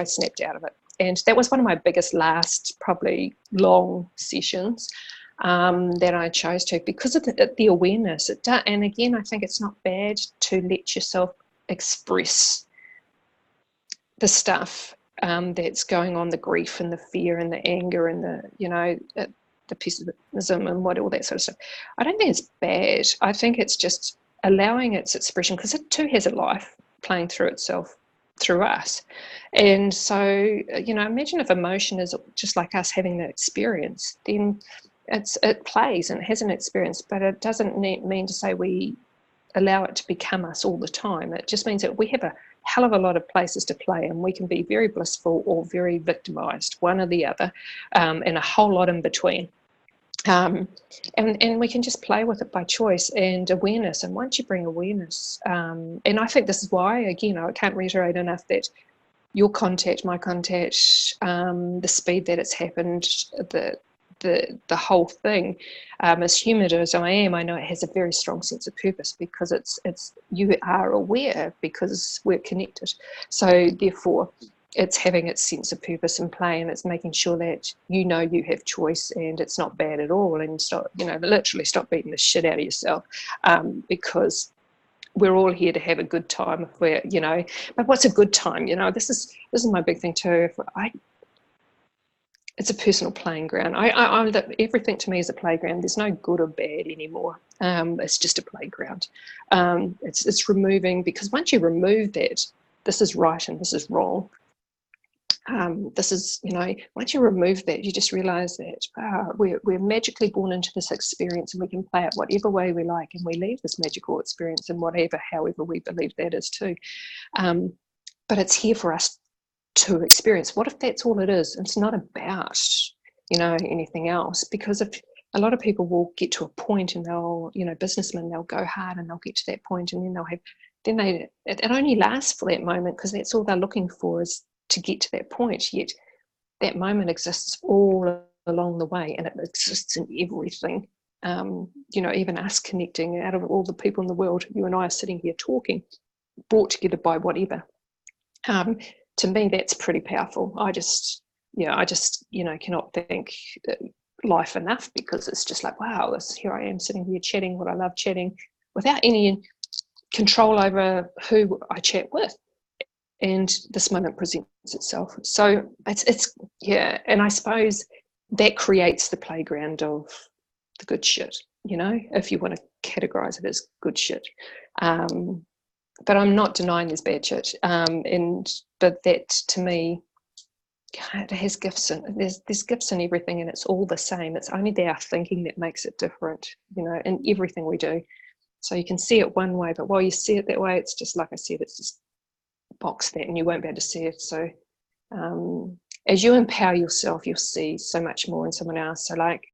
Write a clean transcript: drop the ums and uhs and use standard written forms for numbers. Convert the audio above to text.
I snapped out of it. And that was one of my biggest last, probably long sessions that I chose to, because of the awareness. And again, I think it's not bad to let yourself express the stuff that's going on, the grief and the fear and the anger and the pessimism and all that sort of stuff. I don't think it's bad. I think it's just allowing its expression, because it too has a life playing through itself, through us. And so, imagine if emotion is just like us having that experience, then it plays and it has an experience, but it doesn't mean to say we allow it to become us all the time. It just means that we have a hell of a lot of places to play, and we can be very blissful or very victimized, one or the other, and a whole lot in between. And we can just play with it by choice and awareness. And once you bring awareness, and I think this is why, again, I can't reiterate enough that your contact, my contact, the speed that it's happened, the whole thing, as human as I am, I know it has a very strong sense of purpose, because it's you are aware, because we're connected. So therefore, it's having its sense of purpose and play, and it's making sure that you have choice, and it's not bad at all. And stop, literally stop beating the shit out of yourself, because we're all here to have a good time. If we're, but what's a good time? This is my big thing too. It's a personal playing ground. Everything to me is a playground. There's no good or bad anymore. It's just a playground. It's removing, because once you remove that, this is right and this is wrong. This is, once you remove that, you just realize that we're magically born into this experience, and we can play it whatever way we like, and we leave this magical experience in however we believe that is too. But it's here for us to experience. What if that's all it is? It's not about, anything else, because if a lot of people will get to a point, and they'll, businessmen, they'll go hard and they'll get to that point, and then it only lasts for that moment, because that's all they're looking for, is to get to that point. Yet that moment exists all along the way, and it exists in everything. Even us connecting, out of all the people in the world, you and I are sitting here talking, brought together by whatever. To me, that's pretty powerful. I just cannot thank life enough, because it's just like, wow, here I am sitting here chatting what I love chatting, without any control over who I chat with. And this moment presents itself. So it's and I suppose that creates the playground of the good shit, if you want to categorize it as good shit. But I'm not denying there's bad shit. But that, to me, it has gifts, and there's gifts in everything, and it's all the same. It's only our thinking that makes it different, in everything we do. So you can see it one way, but while you see it that way, it's just, like I said, it's just box that, and you won't be able to see it. So as you empower yourself, you'll see so much more in someone else. So, like,